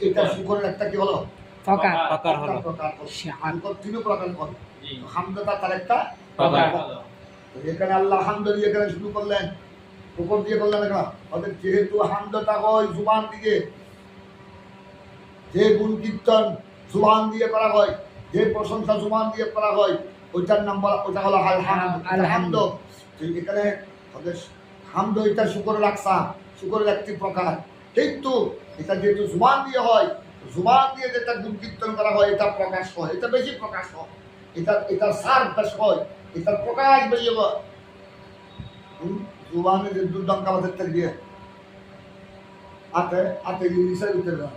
এটা শুকরের একটা কি হলো প্রকার হলো তিন প্রকার করে হামদটা তার একটা প্রকার। তো এখানে আল্লাহ হামদ দিয়ে এখানে শুরু করলেন, উপর দিয়ে করলেন না। অর্থাৎ যেহেতু হামদটা হয় জুবান দিয়ে, যে গুণ কীর্তন জুবান দিয়ে করা হয়, যে প্রশংসা জুবান দিয়ে করা হয়, ওইটার নাম ওটা হলো হামদ। এখানে হামদ এটা শুকরের আকসা, শুকরের একটি প্রকার। কিন্তু এটা যেহেতু জুবান দিয়ে হয়, জুবান দিয়ে যেটা গুণ কীর্তন করা হয় এটা প্রকাশ হয়, এটা বেশি প্রকাশ হয়, এটার সার বেশ হয়, এটার প্রকাশ বেশি হয়। জুবানে যে দুর্দঙ্কা আমাদের থেকে দিয়ে আতে ইংলিশের উঠে দেওয়া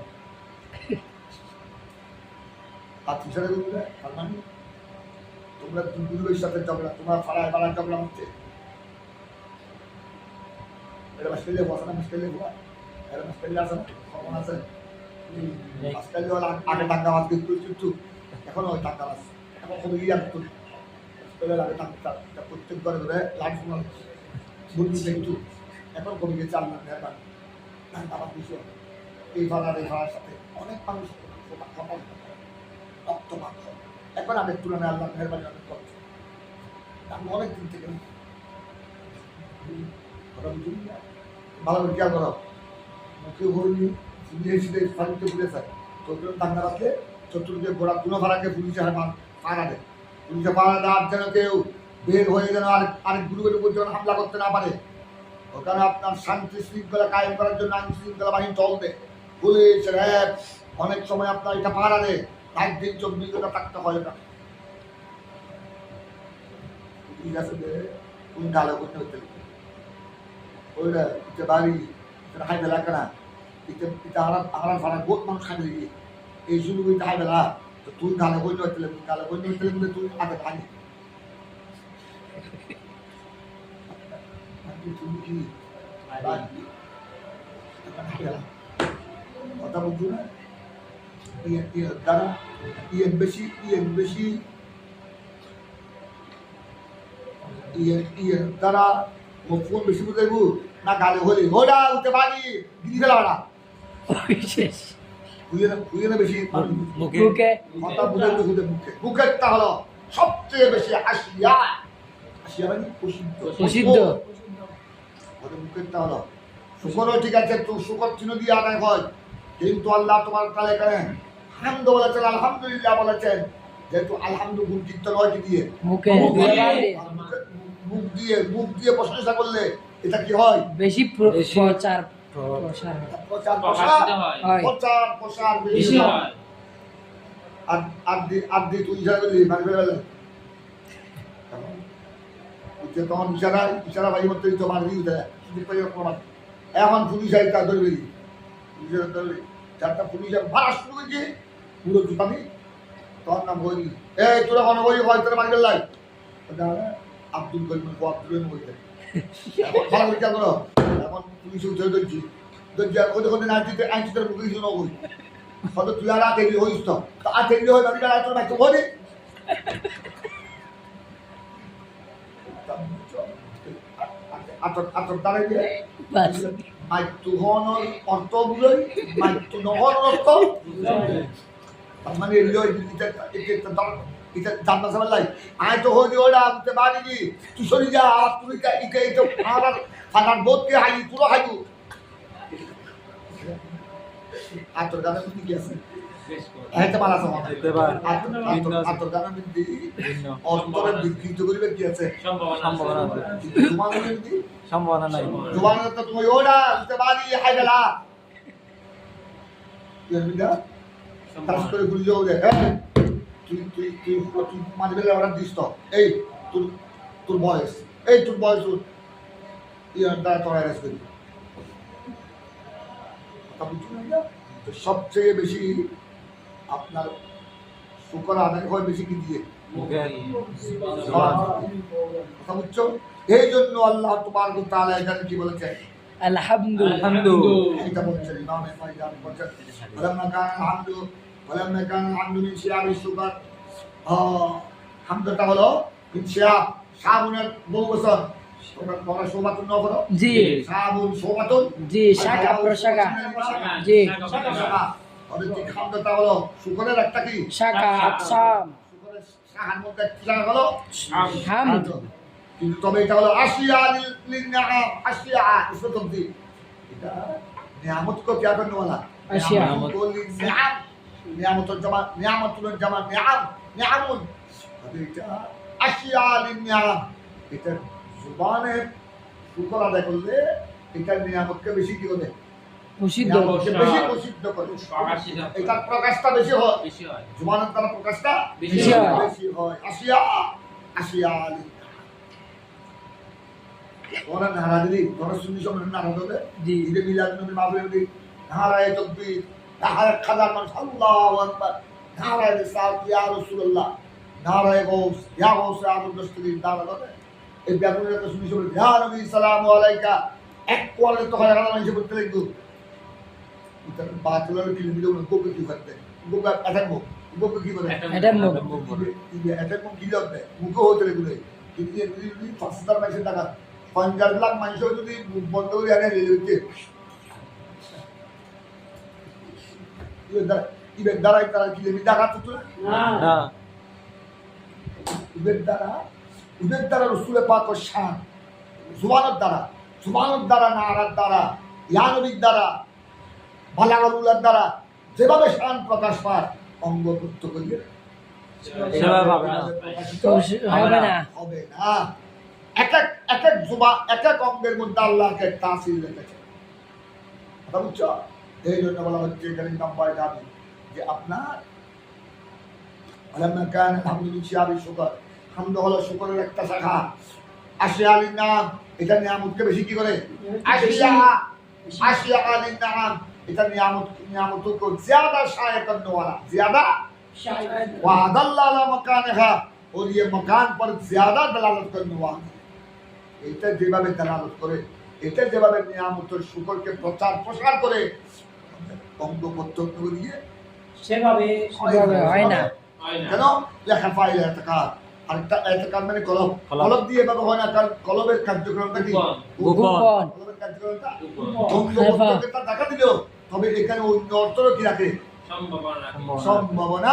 তোমরা গুরুর সাথে ঝগড়া, তোমার পাড়ায় পাড়ায় ঝগড়া হচ্ছে, এটা মাস্টারিয়া বসে না, মাস্টারিয়া বলা এটা মাস্টারিয়া আছে না, খবর আছে মাস্টারিয়া হল আগে টাঙ্গা মাছ কিন্তু এখন ওই টাঙ্গা মাছ এখন খুবই ইয়ার আগে টাঙ্গা প্রত্যেক ঘরে ঘরে লাইট শোনা মুরগি কিন্তু এখন কমে গেছে। আল্লাহ মেহরবানি টাঙ্গা মাছ বিষয় এই ভাড়ার সাথে অনেক মানুষ রক্তপাত হয় এখন আগের তুলনায়। আল্লাহ মেহরবানি অনেক করছে, আমি অনেক দিন থেকে ভালো করে খেয়াল করো, কেউ হয়নি শুনিয়েছিল ফাঁড়িতে পুলিশ আছে চতুর্থ টাঙ্গা রাখলে চতুর্থ গোড়া কোনো ভাড়াকে পুলিশে পাড়া দেয়, পুলিশে পাড়া দেয়। আর যেন কেউ বের হয়ে যেন আরেক গ্রুপের উপর যেন হামলা করতে না পারে। ওখানে আপনার শান্তি শৃঙ্খলা কায়েম করার জন্য আইন শৃঙ্খলা বাহিনী চলবে, পুলিশ র্যাব অনেক সময় আপনার এটা পাড়া দেয়, 5 দিন 24 ঘন্টা থাকতে হয়। না ঠিক আছে, কোন ঢালে করতে হতে ওইটা এটা বাড়ি এটা হাই বেলা কেনা এটা এটা আমার ভাড়া বহুত মানুষ খাই গিয়ে এই শুরু করতে হাই বেলা তো তুই ঢালে করতে হতে ঢালে করতে হতে তুই আগে ভাঙি তুমি কি কথা বলছো না দ্বারা বেশি দ্বারা ফোন বেশি বুঝাইবো না গালে হলে ওরা উঠতে পারি দিদি ফেলা ওরা খুঁজে না বেশি কথা বুঝাইতে খুঁজে মুখেরটা হলো সবচেয়ে বেশি আসিয়া মানে প্রসিদ্ধ মুখেরটা হলো শুকরও ঠিক আছে, তো শুকর চিহ্ন দিয়ে আদায় হয়। কিন্তু আল্লাহ তোমার তাহলে এখানে হামদ বলেছেন, আলহামদুলিল্লাহ বলেছেন, যেহেতু আলহামদুল গুণ কীর্তন হয় কি দিয়ে মুখ দিয়ে প্রশংসা করলে এটা কি হয় বেশি প্রচার বেশি হয়। আর দি তুই ইশারা করলি মানে বেলা তখন ইশারা ভাই মতো তো মারবি এখন পুলিশ আইতা ধরবি চারটা পুলিশ ভাড়া শুরু করেছে পুরো জুতামি তখন নাম বলি এই তোরা মনে করি হয় তোরা মারবে লাই আব্দুল করিম আব্দুল বলতে ভালো করে করো। এখন পুলিশ উঠে ধরছি ওদের কোথায় আইনচিতে আইনচিতের মুখে কিছু নবই হয়তো তুই আর আতেলি হইস তো আতেলি হয় বাড়ি আর তোর মাইকে বলে আতর দ্বারা দিয়ে মাইকু হনর অর্থ বুঝই মাইকু নহর অর্থ মানে এটা জানতে সবাই লাই আয় তো হই ওরা আমতে বাড়ি তুই সরি যা তুই এটা এটা আর ফাটার বোতকে হাই পুরো হাইবু আতর গানে কি আছে এটা মালা সমা আতর গানে দি অন্তরের বিকৃত করিবে কি আছে সম্ভাবনা নাই জুবানের তো তুমি ওরা আমতে বাড়ি হাই বেলা এরবিদা তাস করে গুলি যাও রে হ্যাঁ তুই মাঝে বেলা অর্ডার দিস তো এই তোর বয়স দ্বারা তোর অ্যারেস্ট করি। সবচেয়ে বেশি আপনার শুকর আদায় হয় বেশি কি দিয়ে কথা বুঝছো? এই জন্য আল্লাহ তাবারক ওয়া তাআলা এখানে কি বলেছেন আলহামদুলিল্লাহ। এটা বলছেন ইমাম ফাইজান বলছেন ফালাম্মা কানা আল-হামদু মিন শিয়াবিশ শুকর। হামদটা হলো মিন শিয়াব সাবুনের বহু বছর তোমরা শোভাতুন না করো জি সাবুন শোভাতুন জি শাখা প্রশাখা জি শাখা অনেক হামদটা হলো শুকরের একটা কি শাখা আকসাম শুকরের শাখার মধ্যে একটা শাখা হলো হামদ কিন্তু তবে এটা হলো আশিয়া লিল নিআম আশিয়া ইসতবদি এটা নিয়ামত को क्या करने वाला আশিয়া को लिल निआम নিয়ামতের জমা নিয়ামতুল জামা নিআম নিআমুন এটা আশিয়া লিল নিআম এটা জবানে শুকর আদায় করলে এটা নিয়ামতকে বেশি কি করে প্রসিদ্ধ নিয়ামতকে বেশি প্রসিদ্ধ করে এটার প্রকাশটা বেশি হয় জবানের দ্বারা প্রকাশটা বেশি হয়। বেশি হয় আশিয়া আশিয়া লিল ওরা নারা দিদি তোরা শুনি সব নারা দেবে জি ঈদে মিলাদ নবী মাহফিল দিদি নারায়ে তাকবীর নারায়ে খাদার মানুষ আল্লাহু আকবার নারায়ে রিসালাত ইয়া রাসূলুল্লাহ নারায়ে গৌস ইয়া গৌস আদম দস্তগীর নারা দেবে এই ব্যাপারে তো শুনি সব ইয়া নবী সালামু আলাইকা এক কোয়ালে তো হয় মানুষ বলতে লাগতো এটা বাতুলের কি দিলে গোকে কি করতে গোকে অ্যাটাক মুখ গোকে কি বলে অ্যাটাক মুখ অ্যাটাক মুখ কি করতে মুখ হতে লাগলো কিন্তু যদি 5000 পয়সা টাকা 50 লাখ মানুষ যদি বন্ধ করে আনে রেলওয়েতে ইবের দ্বারাই তারা কি লেবি টাকা তো না ইবের দ্বারা রসুল পাক ও শান জুবানের দ্বারা নারার দ্বারা ইয়া নবীর দ্বারা বালাগালুলার দ্বারা যেভাবে শান প্রকাশ পায় অঙ্গ প্রত্যক্ষ দিয়ে সেভাবে হবে না হবে না এক এক জুবা এক এক অঙ্গের মধ্যে আল্লাহকে তাসির রেখেছে কথা বুঝছো এই জন্য বলা হচ্ছে এখানে নাম্বার যাবে যে আপনার আলামা কান আলহামদুলিল্লাহ শিয়াবি শুকর হামদ হলো শুকরের একটা শাখা আশিয়া আলীর নাম এটা নিয়ামতকে বেশি কি করে আশিয়া আলীর নাম এটা নিয়ামত को ज्यादा शाये करने वाला ज्यादा वादल्ला अला मकानहा और ये मकान पर ज्यादा दलालत करने वाला এটা যেভাবে দলালত করে এটা যেভাবে নিয়ামতের শুকরকে প্রচার প্রসার করে অঙ্গ প্রত্যঙ্গ দিয়ে সেভাবে হয় না কেন লেখা ফাইল এতকার আরেকটা এতকার মানে কলব দিয়ে এভাবে হয় না কারণ কলবের কার্যক্রমটা কি গোপন কলবের কার্যক্রমটা অঙ্গ প্রত্যঙ্গটা দেখা দিল তবে এখানে অন্য অর্থও কি রাখে সম্ভাবনা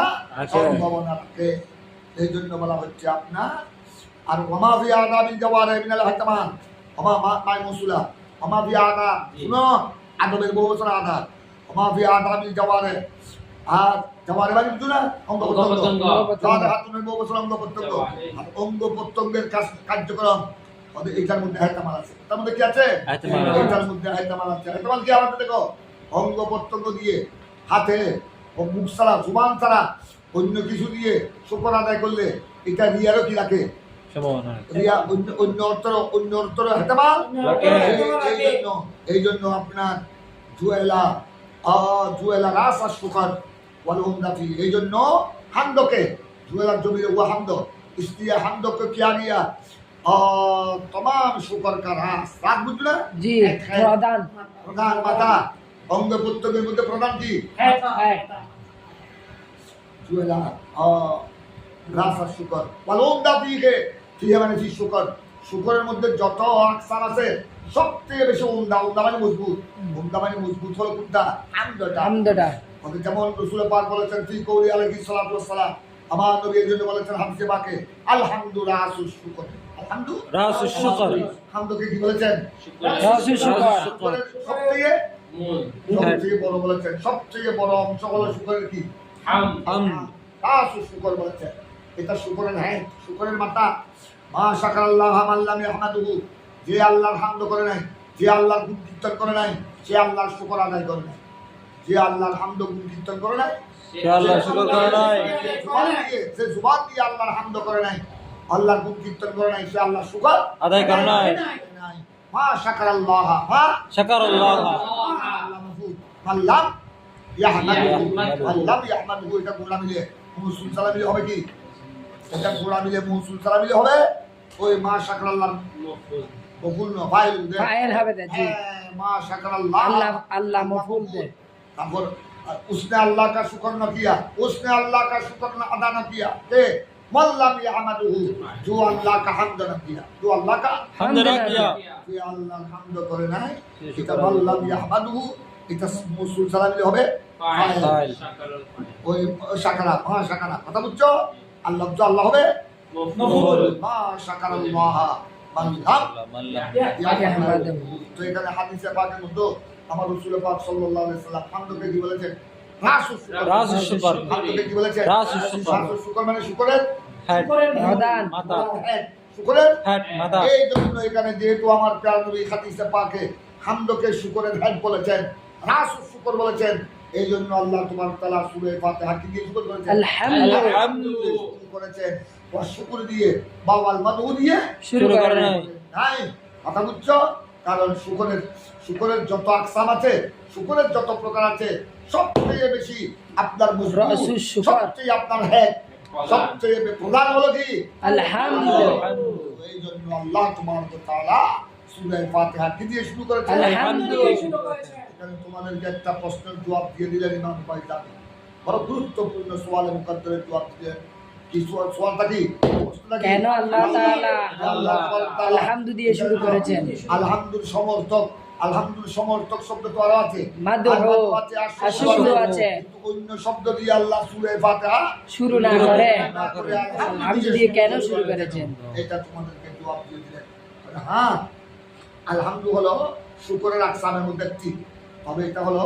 রাখে এই জন্য বলা হচ্ছে আপনার আর ওমা ফি আদাবিল জাওয়ারে মিনাল হাতামান ওমা মাই মুসুলা ওমা ফি আদা শুনো আদবের বহু বছর আদা ওমা ফি আদাবিল জাওয়ারে আর জাওয়ারে মানে বুঝো না অঙ্গ প্রত্যঙ্গ জাওয়ারে হাতুনের বহু বছর অঙ্গ প্রত্যঙ্গ আর অঙ্গ প্রত্যঙ্গের কার্যক্রম ওদের এটার মধ্যে হাতামান আছে তার মধ্যে কি আছে এটার মধ্যে হাতামান আছে হাতামান কি আমাদের দেখো অঙ্গ প্রত্যঙ্গ দিয়ে হাতে ও মুখ ছাড়া জুবান ছাড়া অন্য কিছু দিয়ে শুকর আদায় করলে এটা রিয়ারও কি রাখে রিয়া অন্য অর্থর হেতামাল এই জন্য আপনার জুয়েলা রাস আর শুকর ওয়াল উমদাফি এই জন্য হামদকে জুয়েলার জমির ও হামদ ইসলিয়া হামদকে কিয়া গিয়া तमाम शुक्र का रास रात बुझ ना जी प्रधान माता অঙ্গ প্রত্যঙ্গের মধ্যে প্রধান কি জুয়েলা রাস আর শুকর ওয়াল উমদাফি ফিহে মানে ফি শুকর শুকরের মধ্যে যত আকসাম আছে সবথেকে বেশি উমদা মানে মজবুত হলো কোনটা হামদটা যেমন রাসূল পাক বলেছেন ফি কওলি আলাইহিস সালাতু ওয়াস সালাম আমার নবী এর জন্য বলেছেন হাদিসে পাকে আলহামদুলিল্লাহ রাসুস শুকর আলহামদু রাসুস শুকর হামদকে কি বলেছেন রাসুস শুকর সবথেকে বড় বলেছেন সবথেকে বড় অংশ হলো শুকরের কি হাম রাসুস শুকর বলেছেন এটা শুকরের হ্যাঁ শুকরের মাথা মা শাকারাল্লাহ মাল্লাম ইয়াহমাদুহু যে আল্লাহর হামদ করে নাই যে আল্লাহর গুণ কীর্তন করে নাই সে আল্লাহর শুকর আদায় করে নাই যে আল্লাহর হামদ গুণ কীর্তন করে নাই সে আল্লাহর শুকর করে নাই যে জুবান দিয়ে আল্লাহর হামদ করে নাই আল্লাহর গুণ কীর্তন করে নাই সে আল্লাহর শুকর আদায় করে নাই মা শাকারাল্লাহ মাল্লাম ইয়াহমাদুহু এটা গোলা মিলে মুসলিম সালাম মিলে হবে কি এটা গোলা মিলে মুসলিম সালাম মিলে হবে ওই মা শাকারাল্লাহ মফুল না ফাইল হবে জি মা শাকারাল্লাহ আল্লাহ মফুল দে তারপর उसने अल्लाह का शुक्र न किया उसने अल्लाह का शुक्र न अदा न किया के मल्लम यहमदुहु जो अल्लाह का हम्द न किया जो अल्लाह का हम्द न किया যে আল্লাহর হামদ করে নাই এটা মল্লাম ইয়াহমাদুহু এটা মুসলিম সালাম মিলে হবে ফাইল ওই শাকারা মা শাকারা কথা বুঝছো আল্লাহ তো আল্লাহ হবে মফুল মা শাকারা আল্লাহ মানলাম ইয়াহমাদু তো এখানে হাদিসে পাকের মধ্যে আমার রাসূল পাক সাল্লাল্লাহু আলাইহি সাল্লাম হামদকে কি বলেছেন রাসুস রাসুস শুকর হামদকে কি বলেছেন রাসুস শুকর রাসুস শুকর মানে শুকরের হেড প্রধান মাথা হেড শুকরের হেড মাথা এই জন্য এখানে যেহেতু আমার প্রিয় নবী হাদিসে পাকে হামদকে শুকরের হেড বলেছেন রাসুস শুকর বলেছেন এই জন্য আল্লাহ তোমার তাআলা সূরা ফাতিহা কি দিয়ে শুরু করেছেন আলহামদুলিল্লাহ শুরু করেছেন ওয়া শুকর দিয়ে বাওয়াল মাদু দিয়ে শুরু করে নাই নাই কথা বুঝছো কারণ শুকরের যত আকসাম আছে শুকরের যত প্রকার আছে সবচেয়ে বেশি আপনার রাসুস শুকর। সবচেয়ে আপনার হেড সবচেয়ে প্রধান হলো কি আলহামদুলিল্লাহ এই জন্য আল্লাহ তোমাকে তাআলা সূরা ফাতিহা কি দিয়ে শুরু করেছেন আলহামদুলিল্লাহ এখানে তোমাদেরকে একটা প্রশ্নের জবাব দিয়ে দিলেন ইমাম বাইজাবি বড় গুরুত্বপূর্ণ সওয়ালে মুকদ্দরের জবাব দিলেন কি সওয়ালটা কি প্রশ্নটা কি? কেন আল্লাহ তাআলা আল্লাহ তাআলা আলহামদু দিয়ে শুরু করেছেন আলহামদুল সমর্থক শব্দ তো আরো আছে মাদহু আর মাদহু আছে, আর আর শুকর শুকর আছে। আছে কিন্তু অন্য শব্দ দিয়ে আল্লাহ সূরা ফাতিহা শুরু না করে না করে আলহামদু দিয়ে কেন শুরু করেছেন এটা তোমাদেরকে জবাব দিয়ে দিলেন হ্যাঁ আলহামদু হলো শুকরের আকসামের মধ্যে একটি তবে এটা হলো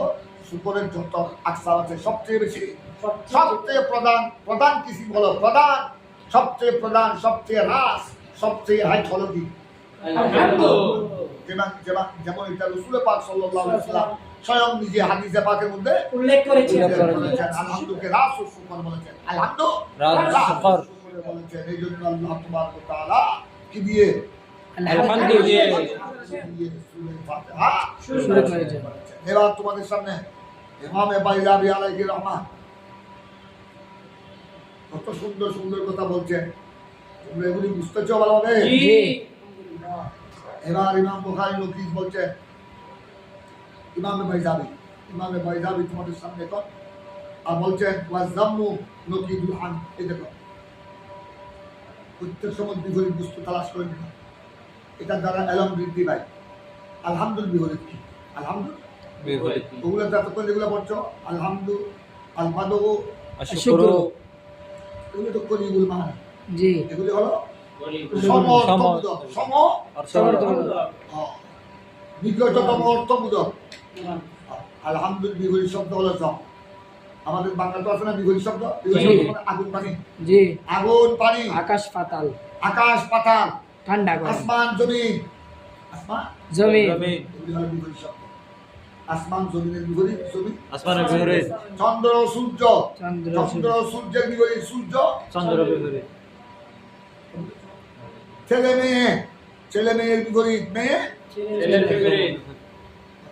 শুকরের যত আকসাম আছে সবচেয়ে বেশি সবচেয়ে প্রধান কিসিম হলো প্রধান সবচেয়ে প্রধান সবচেয়ে রাস সবচেয়ে হাইট হলো কি যেমন এটা রাসূল পাক সাল্লাল্লাহু আলাইহি ওয়াসাল্লাম স্বয়ং নিজে হাদিসে পাকের মধ্যে উল্লেখ করেছেন বলেছেন আলহামদুকে রাসুস শুকর বলেছেন আলহামদু রাসুস শুকর বলেছেন এই জন্য আল্লাহ তাবারক ওয়া তাআলা কি দিয়ে আলহামদুলিল্লাহ সূরা ফাতিহা শুরু করেছেন এবার তোমাদের সামনে ইমামে বাইজাবি আলাইহির রহমান কত সুন্দর সুন্দর কথা বলছেন তোমরা এগুলি বুঝতেছো ভালোভাবে জি এবার ইমাম বুখারী নকিস বলছেন ইমামে বাইজাবি তোমাদের সামনে কর আর বলছেন ওয়াজাম্মু নকিদুল আন এই দেখো প্রত্যেক সময় বিপরীত বস্তু তালাশ করে নিন এটা দ্বারা এলম বৃদ্ধি পায় আলহামদুলিল্লাহ বিপরীত কি আলহামদুলিল্লাহ বিপরীত ওগুলো যতক্ষণ যেগুলো পড়ছো আলহামদু আলমাদু শুকর এগুলো তো করিবুল মানা জি এগুলি হলো সম নিকটতম অর্থবোধক আলহামদুলিল্লাহ বিপরীত শব্দ হলো সম আমাদের বাংলাতে আছে না বিপরীত শব্দ মানে আগুন পানি জি আগুন পানি আকাশ পাতাল আকাশ পাতাল ঠান্ডা করে আসমান জমিন আসমান জমি জমিন এগুলি হলো বিপরীত শব্দ আসমান জমিনের বিপরীত জমিন আসমানের বিপরীত চন্দ্র সূর্য চন্দ্র সূর্যের বিপরীত সূর্য চন্দ্র বিপরীত ছেলে মেয়ের বিপরীত মেয়ে ছেলের বিপরীত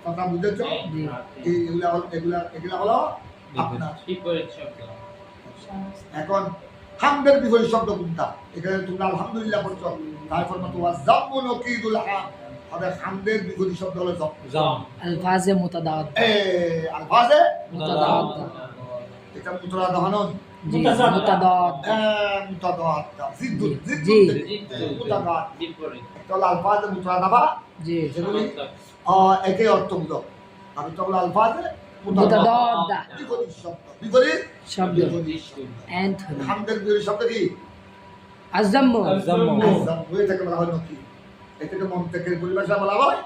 কথা বুঝেছো জি এগুলা হলো আপনার এখন হামদের বিপরীত শব্দ কোনটা এখানে তোমরা আলহামদুলিল্লাহ বলছো তারপর মতো ওয়াজাম্মু নকিদুল হাম হবে হামদের বিপরীত শব্দ হলো জম জাম আলফাজে মুতাদাদ আলফাজে মুতাদাদ এটা মুতরাদ হনন জি মুতাদাদ মুতাদাদ জিদ্দুন জি। মুতাদাদ একটা হলো আলফাজে মুতরাদাবা জি যেগুলি একে অর্থবোধক আর এটা হলো আলফাজে মুতাদাদ বিপরীত শব্দ বিপরীত শব্দ এন্ড হামদের বিপরীত শব্দ কি আযম্মু আযম্মু। হয়ে থাকে বলা হয় নকি এটাকে মন্তেকের পরিভাষা বলা হয়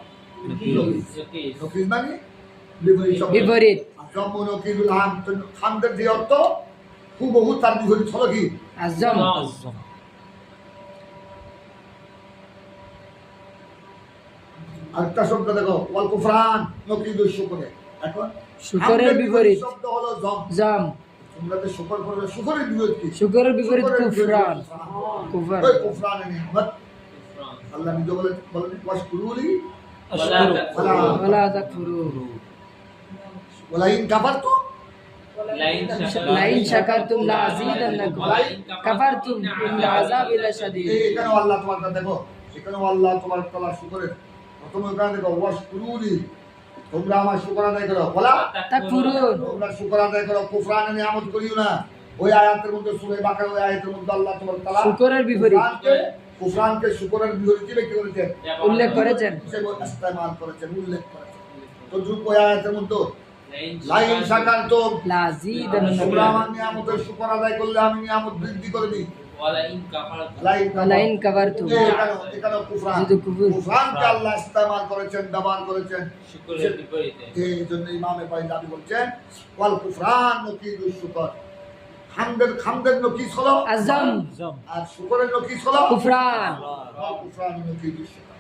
নকিস মানে বিপরীত শব্দ বিপরীত আযম্মু নকিদুল হাম হামদের যে অর্থ হুবহু তার বিপরীত হলো কি আযম আযম আরেকটা শব্দ দেখো ওয়াল কুফরান নকিদুল শুকরে এখন শুকরের হামদের বিপরীত শব্দ হলো জম জাম তোমরা যে শুকর করবে শুকরের বিপরীত কি শুকরের বিপরীত কুফরান কুফর ওই কুফরান নিয়ামত আল্লাহ নিজে বলেন ওয়াশকুরুলি আশকুরু ওয়ালা তাকফুরু ওয়ালাইন কাফারতুম লাইন শাকারতুম লা আযীদান্নাকুম কাফারতুম ইন্না আযাবি লাশাদীদ এখানে আল্লাহ তোমার কথা দেখো এখানে আল্লাহ তোমার তাআলা শুকরের প্রথম এখানে দেখো ওয়াশকুরুলি তোমরা আমার শুকর আদায় করো বলা তাকফুরুন তোমরা শুকর আদায় করো কুফরান নিয়ামত করিও না ওই আয়াতের মধ্যে সূরা বাকারা ওই আয়াতের মধ্যে আল্লাহ তোমার তাআলা শুকরের বিপরীত কুফরানকে শুকরের বিপরীত হিসেবে কি করেছেন উল্লেখ করেছেন সে ইস্তেমাল করেছেন উল্লেখ করেছেন তো যুগ ওই আয়াতের মধ্যে লাইন শাকারতুম তোমরা লাযীদান্নাকুম আমার নিয়ামতের শুকর আদায় করলে আমি নিয়ামত বৃদ্ধি করে দিই। ওয়ালাইন কাফারাতুম ওয়ালাইন কাফারতুম এখানে কুফরান শুধু কুফর। কুফরানকে আল্লাহ ইস্তেমাল করেছেন, ব্যবহার করেছেন। শুকরের বিপরীতে। এই জন্য ইমামে বাইদাবি বলছেন ওয়াল কুফরান নকিদুশ শুকর। খামদের নকিস হলো আযম আর শুকরের নকিস হলো কুফরান কুফরান নকিদুশ শুকর।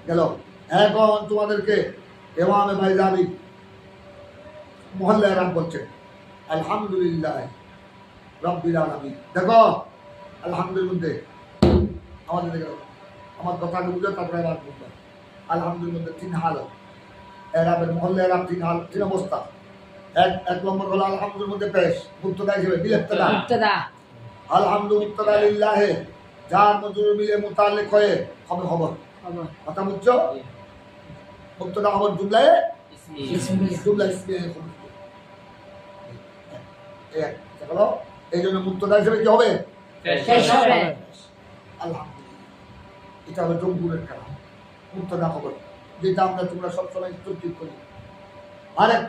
গেল। এখন তোমাদেরকে ইমামে বাইদাবি মুহাল্লায় রাম বলছেন আলহামদুলিল্লাহ রাব্বিল আলামিন। দেখো আলহামদুলিল্লাহ মধ্যে আমাদের দেখো আমার কথা বুঝো, তারপরে আবার বুঝো। আলহামদুলিল্লাহ মধ্যে তিন হাল, এরাবের মহল্লা এরাব তিন অবস্থা। এক নম্বর হলো আলহামদুলিল্লাহ মধ্যে পেশ মুক্তদা হিসেবে বিলেপ্তদা। মুক্তদা আলহামদুলিল্লাহ মুক্তদা লিল্লাহে যার মজুর মিলে মুতাল্লিক হয়ে হবে খবর। খবর কথা বুঝছো? মুক্তদা খবর জুমলায় ইসমিয়া জুমলা ইসমিয়া খবর। হলো এই জন্য মুক্তদা হিসেবে কি হবে? শেষ হবে আলহামদুলিল্লাহ। এটা হলো জমহুরের কালাম, মুক্তদা খবর, যেটা আমরা তোমরা সবসময় তরকিব করি। আরেক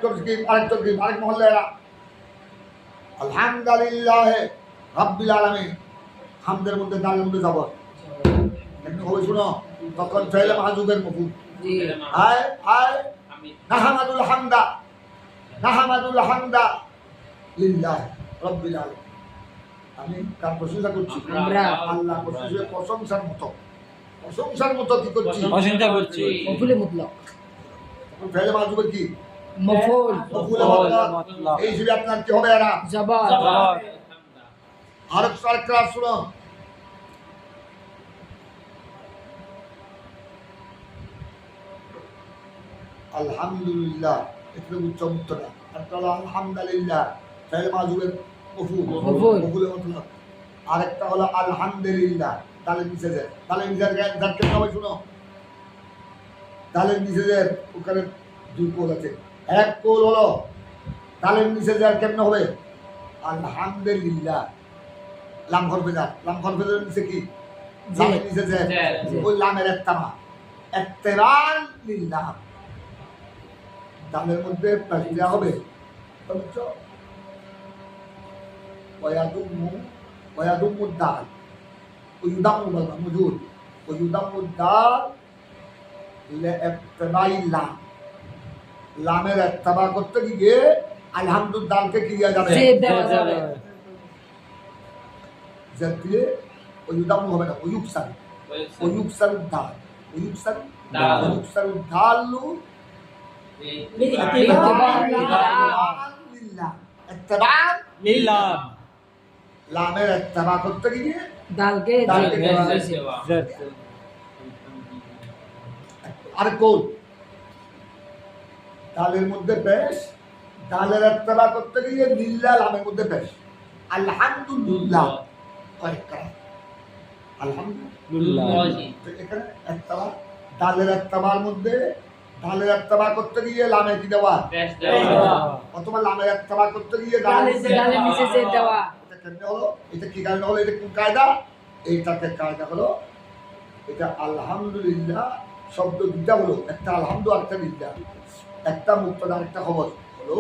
মহল্লা এরা আলহামদুলিল্লাহ রাব্বিল আলামিন। হামদের মধ্যে দালের মধ্যে যাব একটু হবে শুনো, তখন ফেলে মাহজুবের মফুল জি আয় আয় নাহমাদুল হামদা লিল্লাহ রাব্বিল আলামিন। আমি কার প্রশংসা করছি? আমরা। আল্লাহ প্রশংসার মতো কি করছি? প্রশংসা করছি। মফুলে মুতলক তখন ফেলে মাহজুবের কি মফুল মফুলে মুতলক। এই হিসেবে আপনার কি হবে? এরা জবর আরেকটা শুনো, আলহামদুলিল্লাহ এটা উচ্চ মুক্তদা, একটা হলো আলহামদুলিল্লাহ ফেলে মাহজুবের মফুল মফুল। মফুলে মুতলক। আরেকটা হলো আলহামদুলিল্লাহ দালের নিচে যায়, দালের নিচে যার কেন হবে শুনো, দালের নিচে যায় ওখানে দুই কোল আছে। এক কোল হলো দালের নিচে যার কেমন হবে আলহামদুলিল্লাহ লাম হরফেদার, লাম হরফেদার নিচে কি লামের নিচে যায় ওই লামের একতেরাল লিল্লাহ। দামের মধ্যে দেওয়া হবে বুঝছো? ওয়ায়াদুমু দাল ওয়ুদামু বলবা মুজুর ওয়ুদামু দাল লিইবতিবাই লাম। লামের ইত্তিবা করতে গিয়ে আলহামদুলিল্লাহ দালকে কি দেওয়া যাবে? জেদ দেওয়া যাবে জেদ দিয়ে ওয়ুদামু হবে না, ওয়ুকসার দাল ওয়ুকসার দালু লিল্লাহ লামের ইত্তিবা করতে গিয়ে দালকে দালকে জেদ দেওয়া জেদ হয়েছে দেওয়া। আর কোন দালের মধ্যে পেশ, দালের ইত্তিবা করতে গিয়ে লিল্লাহ লামের মধ্যে পেশ আলহামদুলিল্লাহ কয়েকটা আলহামদুলিল্লাহ। তো এখানে ইত্তিবা দালের ইত্তিবার মধ্যে দালের ইত্তিবা করতে গিয়ে লামে কি দেওয়া অথবা লামের ইত্তিবা করতে গিয়ে দালের নিচে জেদ দেওয়া। এটা কেমনে হলো? এটা কি কারণে হলো? এটা কোন কায়দা? এইটাকে কায়দা হলো এটা আলহামদুলিল্লাহ শব্দ দুটা হলো, একটা আলহামদু একটা লিল্লাহ, একটা মুক্তদা আরেকটা খবর হলো।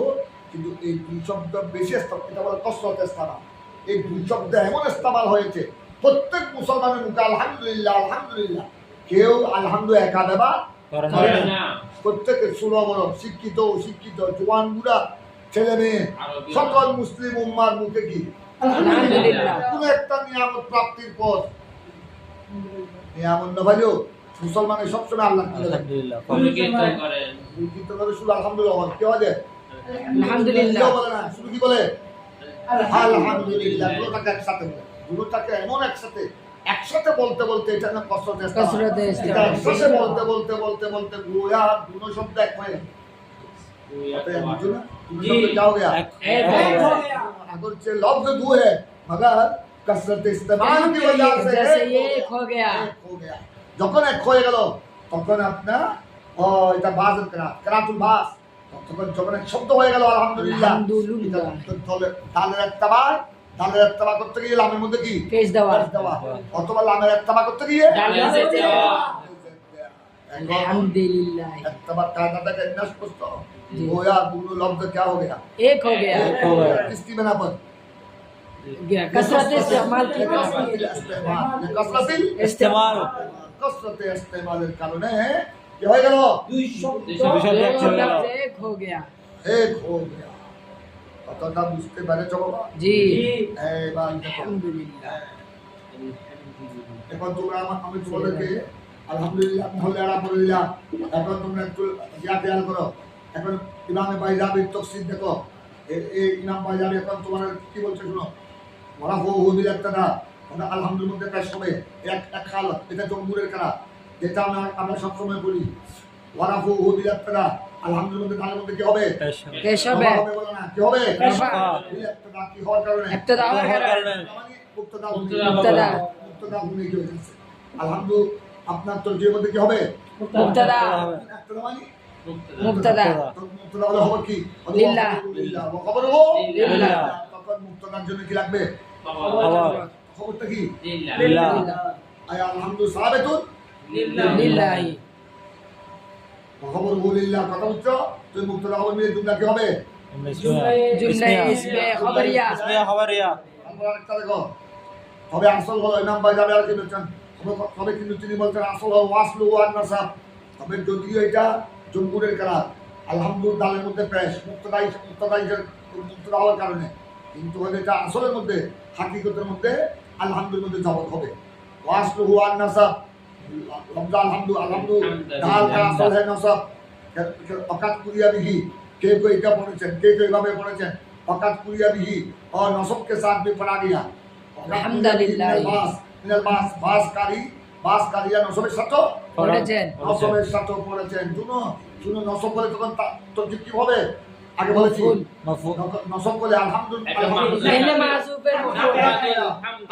কিন্তু এই দুই শব্দ বেশি এটা বলে কসরত ইস্তেমাল। এই দুই শব্দ এমন ইস্তেমাল হয়েছে প্রত্যেক মুসলমানের মুখে আলহামদুলিল্লাহ আলহামদুলিল্লাহ। কেউ আলহামদু একা ব্যবহার করে না। প্রত্যেকের ষোলো বড় শিক্ষিত অশিক্ষিত জোয়ান বুড়া ছেলে মেয়ে সকল মুসলিম উম্মার মুখে কি আলহামদুলিল্লাহ কোন একটা নিয়ামত প্রাপ্তির পর নিয়ামত না ভাইও মুসলমানের সবসময় আল্লাহ আলহামদুলিল্লাহ শুধু আলহামদুলিল্লাহ কেউ আছে আলহামদুলিল্লাহ কেউ বলে না, শুধু কি বলে আলহামদুলিল্লাহ। দুটোটাকে একসাথে বলে, দুটোটাকে এমন একসাথে বলতে বলতে এটা না কসরত কসরত এটা একসাথে বলতে বলতে বলতে বলতে গোয়া দুটো শব্দ এক হয়ে গেল। बुझो ना तुम सब क्या हो गया अगर से लफ्ज दो है मगर कसरत इस्तेमाल की वजह से जैसे ये एक हो गया যখন এক হয়ে গেল তখন আপনার এটা বাজ কেরাতুল বাস তখন যখন এক শব্দ হয়ে গেল আলহামদুলিল্লাহ দালের ইত্তিবা করতে গিয়ে লামের মধ্যে কি পেশ দেওয়া অথবা লামের ইত্তিবা করতে গিয়ে আলহামদুলিল্লাহ ইত্তিবার কায়দাটাকে বিন্যাস করতে गोया दोनों लफ्ज क्या हो गया एक हो गया किसकी बिना पर कसरत इस्तेमाल की बिना पर। कसरतिल इस्तेमाल कसरत इस्तेमालेर কারণে কি হয়ে গেল दो लफ्ज एक हो गया এক হয়ে গেল কথাটা বুঝতে পেরেছো বাবা जी এবার দেখো अल्हम्दुलिल्लाह এখন তোমরা আমি তোমাদেরকে আলহামদুলিল্লাহ আলহামদুলিল্লাহ আলহামদুলিল্লাহ এখন তোমরা একটু খেয়াল করো এখন ইমামে বাইজাবির তাফসীর দেখো এই ইমাম বাইজাবি এখন তোমাদের কি বলছে শুনো ওয়ারাফু হুদিল ইবতাদা আমরা আলহামদুলিল্লাহ মধ্যে পেশ হবে এক এক হালত এটা জমহুরের কারা যেটা আমরা সব সময় বলি ওয়ারাফু হুদিল ইবতাদা আলহামদুলিল্লাহ মধ্যে তার মধ্যে কি হবে पेश হবে হবে বলো না কি হবে রফা। ইবতাদা কি হওয়ার কারণে ইবতাদা হওয়ার কারণে মানে মুক্তদা মুক্তদা। মুক্তদা ভূমি কি হয়ে যাচ্ছে আলহামদুলিল্লাহ আপনার তরজীহের মধ্যে কি হবে মুবতাদা মুক্তদা মানে মুবতাদা মুক্তদা হলে হবে কি লিল্লাহ। লিল্লাহ ওয়া খবরুহু লিল্লাহ। তখন মুক্তদার জন্য কি লাগবে খবরটা কি লিল্লাহ আয় আলহামদুলিল্লাহ সাহাবাতুন লিল্লাহি ওয়া খবরুহু লিল্লাহ কথা বুঝছো তুই মুক্তদা খবর মিলে জুমলা কি হবে जुमला इसमें खबरिया আমরা একটা দেখো তবে আসল হলো ইমাম বাইজাবি আর কি বলছেন তবে কিন্তু তিনি বলছেন আসল হলো ওয়াসলু ওয়ান নাসাব তবে যদিও এটা জমহুরের কারা আলহামদুলিল্লাহ দালের মধ্যে পেশ মুক্তদা হওয়ার কারণে কিন্তু হলে এটা আসলের মধ্যে হাকিকতের মধ্যে আলহামদুলিল্লাহ মধ্যে জবর হবে ওয়াসলু ওয়ান নাসাব লফজ আলহামদুলিল্লাহ দাল কা আসল है নাসাব অকাত কুরিয়া বিহি কে কো এটা পড়েছেন কে কো এইভাবে পড়েছেন অকাত কুরিয়া বিহি और नसब के साथ भी पढ़ा गया अल्हम्दुलिल्लाह মিনাল বাস কারিয়া নসবের সাথে পড়েছেন নসবের সাথে পড়েছেন শুনো শুনো নসব বলে তখন তোর কি হবে আগে বলেছি নসব বলে আলহামদুলিল্লাহ पहले मासूफेर मफूल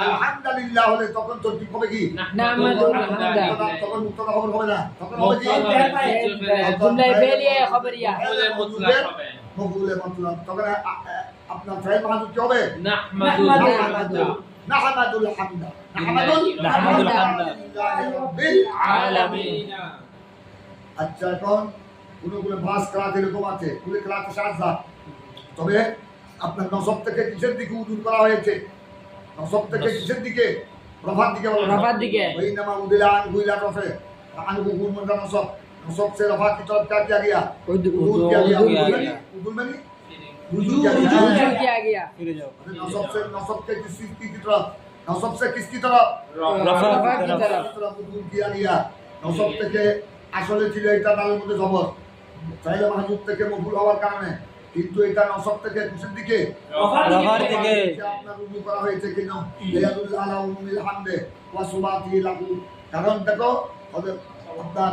আলহামদুলিল্লাহ হলে তখন তোর কি হবে কি नामदुल हमदा তখন মুক্তদা খবর হবে না তখন হবে কি जुमला फेलिया खबरिया মফুলে মতলব তখন আপনার ফাইল মাহাজুর কি হবে নাহমাদুল নাহমাদুল হামদা নাহমাদুল হামদা রাব্বিল আলামিন আচ্ছা এখন কোন ভাস ক্লাস এরকম আছে কোন ক্লাস সাজা তবে আপনার নসব থেকে কিসের দিকে উদুর করা হয়েছে নসব থেকে কিসের দিকে রফার দিকে বলো रफात दिखे वही नमा उदिलान गुइला रफे आन गुगुल मंदा नसब नसब से रफा की तरफ क्या किया गया उदुल किया गया उदुल में रुजू किया गया नसब के किसकी तरफ नसब से किसकी तरफ रफा की तरफ उदुल किया गया नसब থেকে আসলে ছিল এটা তালের মধ্যে জবর ফাইল মাহজুব থেকে মফুল হওয়ার কারণে কিন্তু এটা নসব থেকে কিসের দিকে রফার দিকে আপনার রুজু করা হয়েছে কেন লিয়াদুল আলা উমিল হামদে ওয়া সুবাতি লাহু কারণ দেখো ওদের আপনার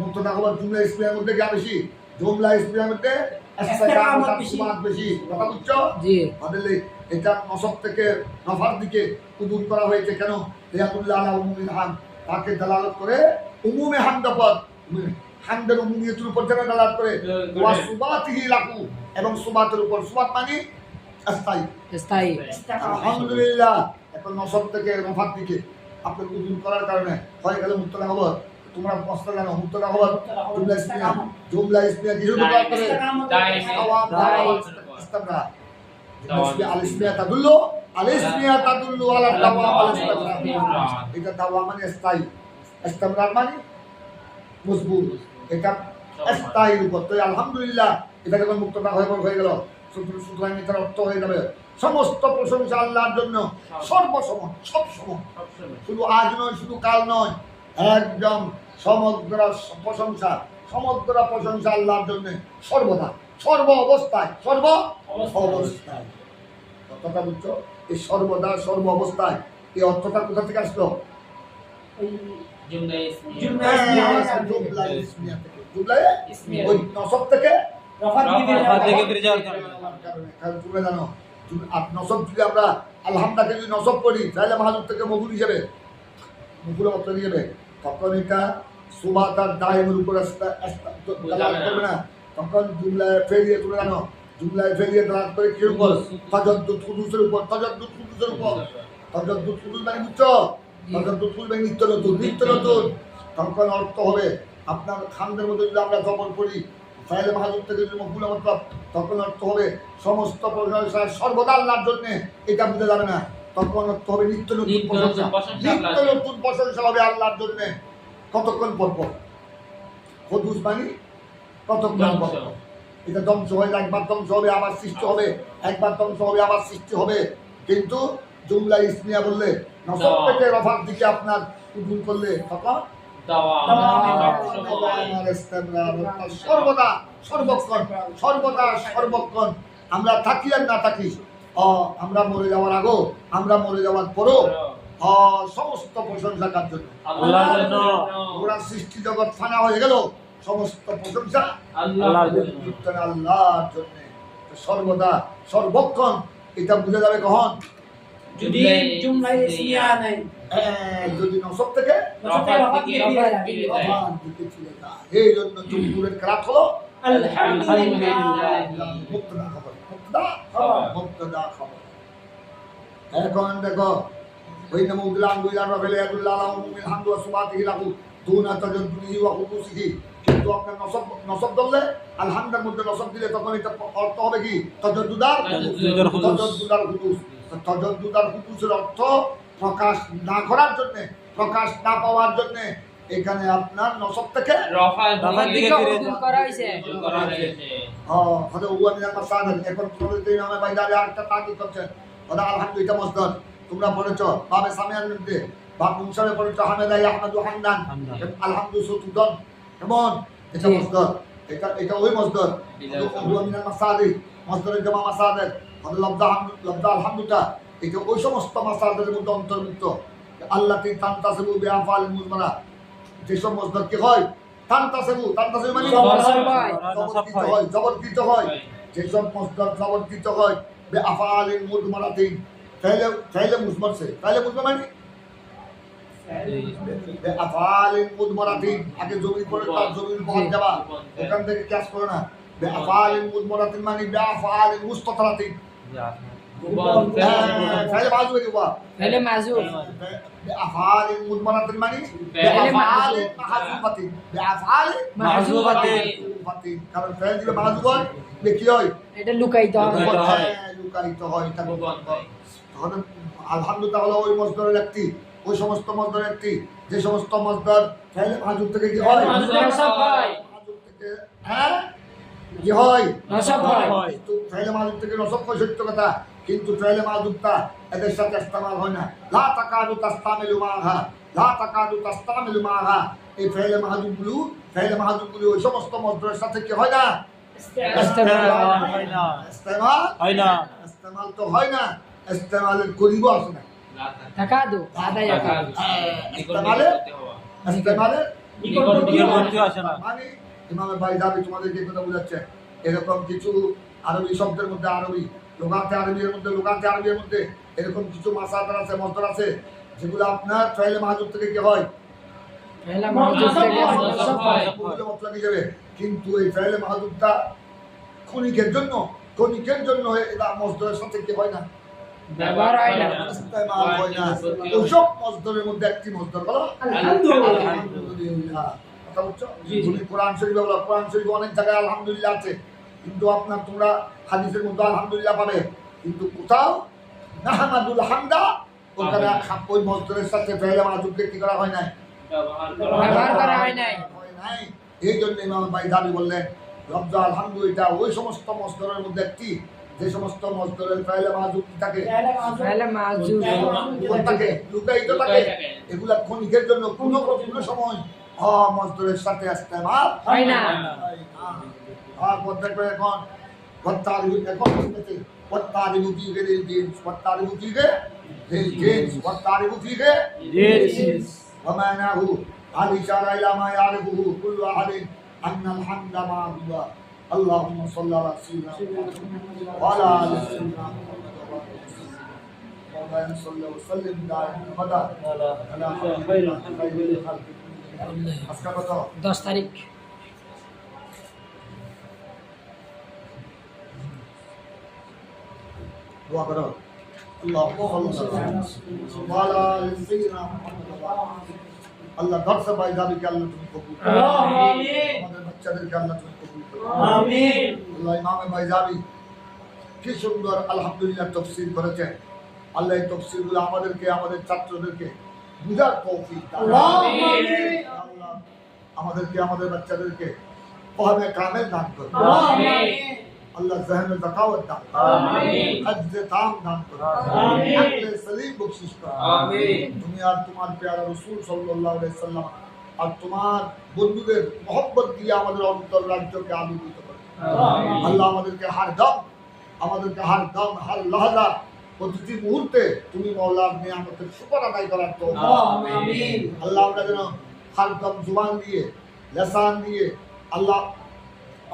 মুক্তদা খবর জুমলা ইসমিয়ার মধ্যে কি বেশি জুমলা ইসমিয়ার মধ্যে ইসতিকামাত সুবাত বেশি কথা বুঝছো जी বদলে এটা নসব থেকে রফার দিকে উদুল করা হয়েছে কেন লিয়াদুল আলা উমিল হাম তাকে দালালত করে উমুমে হামদ পদ হামদের উমুমিয়তের উপর যেন দালালত করে ওয়া সুবাতিহি লাহু এবং সুবাতের উপর সুবাত মানে স্থায়ী स्थाई আলহামদুলিল্লাহ এখন নসব থেকে রফার দিকে আপনার উজুর করার কারণে হয়ে গেল মুক্তদা খবর তোমরা প্রশ্ন জানো মুক্তদা খবর জুমলা ইসমিয়া কিছু দরকার করে আওয়াম ইস্তামরা ইসমিয়া আল ইসমিয়া তাদুল্লু আলা দাওয়াম আল ইস্তামরা এটা দাওয়াম মানে স্থায়ী ইস্তামরার মানে মজবুত এটা স্থায়ী উপর তো আলহামদুলিল্লাহ এটা যখন মুক্তদা হয়ে গেল সুতরাং এটার অর্থ হয়ে যাবে সমস্ত প্রশংসা আল্লাহর জন্য সর্বসময় সব সময় শুধু আজ নয় শুধু কাল নয় একদম সমগ্র প্রশংসা আল্লাহর জন্য সর্বদা সর্ব অবস্থায় কথাটা বুঝছো এই সর্বদা সর্ব অবস্থায় এই অর্থটা কোথা থেকে আসলো জুমলা জুমলা ইসমিয়া থেকে জুমলা ওই নসব থেকে রফার দিকে ফিরে যাওয়ার কারণে কারণ তুমি জানো নসব যদি আমরা আলহামদাকে যদি নসব করি তাহলে মাহাজুর থেকে মগুল হিসেবে মগুল অর্থ হিসেবে তখন এটা সুবাতার দায়েমের উপর দালাল করবে না তখন জুমলায় ফেরিয়ে তুমি জানো জুমলায় ফেরিয়ে দালাল করে কি উপর তাজাদ্দুদ কুদুসের উপর তাজাদ্দুদ কুদুস মানে বুঝছো তাজাদ্দুদ কুদুস মানে নিত্য নতুন তখন অর্থ হবে আপনার খানদের মধ্যে যদি আমরা জবর করি ফাইলে মাহাজুর থেকে যদি মকবুল মতলব, তখন অর্থ হবে সমস্ত প্রশংসা সর্বদা আল্লাহর জন্য। এটা বুঝে যাবে না, তখন অর্থ হবে নিত্য নতুন নিত্য নতুন প্রশংসা, প্রশংসা নিত্য আল্লাহর নতুন প্রশংসা হবে আল্লাহর জন্য। কতক্ষণ পর পর হদুস মানে কতক্ষণ পর পর। এটা ধ্বংস হয়ে একবার ধ্বংস হবে আবার সৃষ্টি হবে, একবার ধ্বংস হবে আবার সৃষ্টি হবে। কিন্তু জুমলা ইসমিয়া বললে নসব থেকে রফার দিকে আপনার উদ্ভুল করলে তখন সর্বদা সর্বক্ষণ, সর্বদা সর্বক্ষণ আমরা থাকি আর না থাকি, আমরা মরে যাওয়ার আগেও, আমরা মরে যাওয়ার পরও সমস্ত প্রশংসা কার জন্য? আল্লাহর জন্য। ওরা সৃষ্টি জগৎ ফানা হয়ে গেল, সমস্ত প্রশংসা আল্লাহর জন্য। আল্লাহর জন্য। সর্বদা সর্বক্ষণ এটা বুঝে যাবে কখন? যদি জুমলা ইসমিয়া নাই, যদি নসব থেকে রফার দিকে রফার দিকে চলে যায়। এই জন্য জুমহুরের কেরাত হলো আলহামদুলিল্লাহ। মুক্তদা খবর, মুক্তদা খবর। এখন দেখো ওই নামুদুল্লাহ আলহামদুলিল্লাহ রাব্বিল আলামিন আলহামদুলিল্লাহ হামদু ওয়া সুবহানাহু লাহু দুনা তাজাদ্দুহি ওয়া খুবুসিহি। কিন্তু আপনার নসব ধরলে আলহামদের মধ্যে নসব দিলে তখন এটা অর্থ হবে কি? তাজাদ্দুদার হুদুস। তাজাদ্দুদার হুদুসের অর্থ প্রকাশ না করার জন্য, প্রকাশ না পাওয়ার জন্য এখানে আপনার নসব থেকে রফার দিকে উদ্ভুল করা হয়েছে। হয়তো উয়া মিনাল মাসাদির। এখন তোমাদের এই নামে বাইরে আরেকটা তাকিদ করছেন, ওটা আলহামদুলিল্লাহ মসদর তোমরা পড়েছো বাবে সামিয়ার মধ্যে বা মুনসারে পড়েছো হামেদা ইয়াহমাদু হামদান, আলহামদু সুতুদন, কেমন? এটা মসদর, এটা ওই মসদর উয়া মিনাল মাসাদির, মসদরের জামা মাসাদির। হযরত লফজ আলহামদুটা এটা ওই সমস্ত মাসাদিরের মধ্যে অন্তর্ভুক্ত আল্লাতি তানতাসিবু বিআফআল মুজমারা। যেসব মসদর কি হয়? তানতাসিবু মানে জবরকৃত হয়, জবরকৃত হয়। যেসব মসদর জবরকৃত হয় বিআফআল মুজমারাতিন, ফাইলে মুজমার সে, ফাইলে মুজমার মানে বিআফআল মুজমারাতিন। আগে জমি পড়ে তার জমির পর যাবা, ওখান থেকে ক্লাস করো না। বিআফআল মুজমারাতিন মানে বিআফআল মুস্তাতরাতিন। ফাইলে মাযুব দিবা, ফাইলে মাযুব। بأفعال مضمرة المني بأفعال محذوفة، بأفعال محذوفة। কারণ ফেল দিলে মাযুব হয়, কি হয়? এটা লুকাইতে হবে। লুকায়িত হয়। এটা তখন আলহামদুলিল্লাহ হলো ওই মসদরের একটি, ওই সমস্ত মসদরের একটি যে সমস্ত মসদর ফেল মাযুব থেকে কি হয়? নসব হয়। মাযুব থেকে কি হয়? নসব হয়। কিন্তু ফেল মাযুব থেকে নসব হয় সত্য কথা, কিন্তু ফেলে মাযুবটা এদের সাথে ইস্তেমাল হয় না। লা তাকাদু তাস্তামিলু মাআহা, লা তাকাদু তাস্তামিলু মাআহা। এই ফেলে মাযুবগুলো ওই সমস্ত মসদরের সাথে কি হয় না? ইস্তেমাল হয় না। ইস্তেমাল হয় না। ইস্তেমাল তো হয় না, ইস্তেমালের করিবও আসে না। তাকাদু আদা ইয়াকাদু। ইস্তেমালের নিকটবর্তী আসে না। মানে ইমামে বাইদাবি তোমাদেরকে কথা বোঝাচ্ছে, এরকম কিছু আরবি শব্দের মধ্যে আরবি, লোকাতে আরবির মধ্যে, লোকাতে আরবির মধ্যে এরকম কিছু মাসাদার আছে, মসদর আছে যেগুলো আপনার ফাইলে মাযুব থেকে কি হয়? ফাইলে মাযুব থেকে নসব হয়। মতলব হিসেবে। কিন্তু এই ফাইলে মাযুবটা ক্ষণিকের জন্য এটা মসদরের সাথে কি হয় না? ব্যবহার হয় না, ইস্তেমাল হয় না। ওইসব মসদরের মধ্যে একটি মসদর হলো আলহামদুলিল্লাহ। কথা বুঝছো? তুমি কোরআন শরীফে বলো, কোরআন শরীফে অনেক জায়গায় আলহামদুলিল্লাহ আছে, কিন্তু আপনার তোমরা হাদিসের মধ্যে আলহামদুলিল্লাহ পাবে, কিন্তু কোথাও নাহমাদুল হামদা ওখানে ওই মসদরের সাথে ফাইলে মাযুবকে কি করা হয় না? ব্যবহার করা হয় নাই। এই জন্য ইমাম বাইদাবি বললেন লফজ আলহামদুলিল্লাহ ওই সমস্ত মসদরের মধ্যে একটি যে সমস্ত মসদরের ফাইলে মাযুব থাকে, ফাইলে মাযুব থাকে লুকায়িত থাকে, এগুলা ক্ষণিকের জন্য কোনো সময় মসদরের সাথে ইস্তেমাল হয় না। তারপর দেখবে এখন والتعريف في غير الجنس والتعريف في غير الجنس والتعريف في غير Yes. ومعناه الإشارة إلى ما يعرفه كل أحد أن الحمد معه. اللهم صل على سيدنا محمد وعلى آل سيدنا محمد وبارك صلى وسلم دائما أبدا على خير الخلق. আজকে কত? 10 তারিখ। দোয়া করো। আল্লাহ দর্শক ভাই দাবিকে আল্লাহ তুমি কবুল করো, আমাদের বাচ্চাদেরকে আল্লাহ তুমি কবুল করো। আমিন আল্লাহ ইমামে বাইজাবি কি সুন্দর আলহামদুলিল্লাহ তাফসীর করেছেন। আল্লাহ এই তাফসীরগুলো আমাদেরকে আমাদের ছাত্রদেরকে বুঝার তৌফিক দান করুন। আমিন আল্লাহ আমাদেরকে আমাদের বাচ্চাদেরকে ফাহমে কামেল দান করুন। আমিন আল্লাহ ज़हन ज़कावत दान आमीन। हज ताम दान करो आमीन। अक्ल सलीम बख्शिश करो आमीन। তুমি আর তোমার প্যারা রাসূল সাল্লাল্লাহু আলাইহি সাল্লাম আর তোমার বন্ধুদের মহব্বত দিয়ে আমাদের অন্তর রাজ্যকে আলোকিত করো। আমিন আল্লাহ আমাদেরকে হার দম হার লাহজা প্রতিটি মুহূর্তে তুমি মওলার নিয়ামতের শুকর আদায় করার তৌফিক আমিন আল্লাহ আমরা যেন হার দম জুবান দিয়ে লিসান দিয়ে আল্লাহ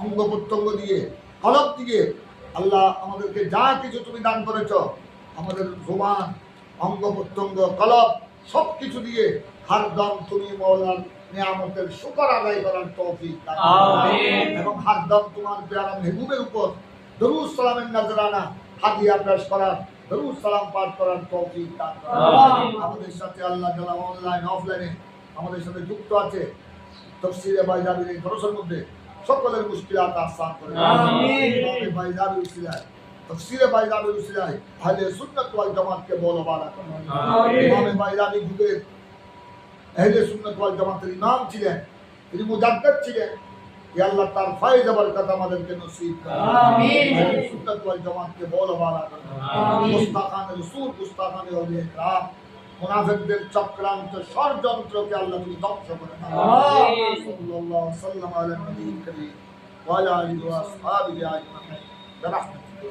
অঙ্গ প্রত্যঙ্গ দিয়ে কলব দিয়ে আল্লাহ আমাদেরকে যা কিছু তুমি দান করেছ আমাদের জুবান অঙ্গ প্রত্যঙ্গ কলব সব কিছু দিয়ে হার দম তুমি মওলার নিয়ামতের শুকর আদায় করার তৌফিক দান করো। আমিন এবং হার দম তোমার প্যারা মেহবুবের উপর দরুদ সালামের নজরানা হাদিয়া পেশ করার দরুদ সালাম পাঠ করার তৌফিক দান করো। আমিন। আমাদের সাথে আল্লাহ তাআলা অনলাইন অফলাইনে আমাদের সাথে যুক্ত আছে তাফসীরে বাইজাবির এই দরসের মধ্যে সকলের মুশকিলাত আসান করে আমিন। ইমামে বাইজাবির উসিলায় তাফসীরে বাইজাবির উসিলায় আহলে সুন্নাত ওয়াল জামাতকে বলো বালা করো। আমিন। ইমামে বাইজাবি যুগের আহলে সুন্নাত ওয়াল জামাতের ইমাম ছিলেন, তিনি মুজাদ্দিদ ছিলেন। হে আল্লাহ তার ফয়েজ বরকত আমাদেরকে নসিব করুন। আমিন। আহলে সুন্নাত ওয়াল জামাতকে বলো বালা করো। আমিন। মুস্তাকানে রাসূল মুস্তাকানে আউলিয়া کرام মুনাফিকদের চক্রান্ত ষড়যন্ত্রকে আল্লাহ তুমি ধ্বংস করে দাও। আমিন। সাল্লাল্লাহু আলাইহি ওয়াসাল্লাম আলা নবী করিম ওয়া আলা আলিহি ওয়া আসহাবিহি আজমাইন। برحمتك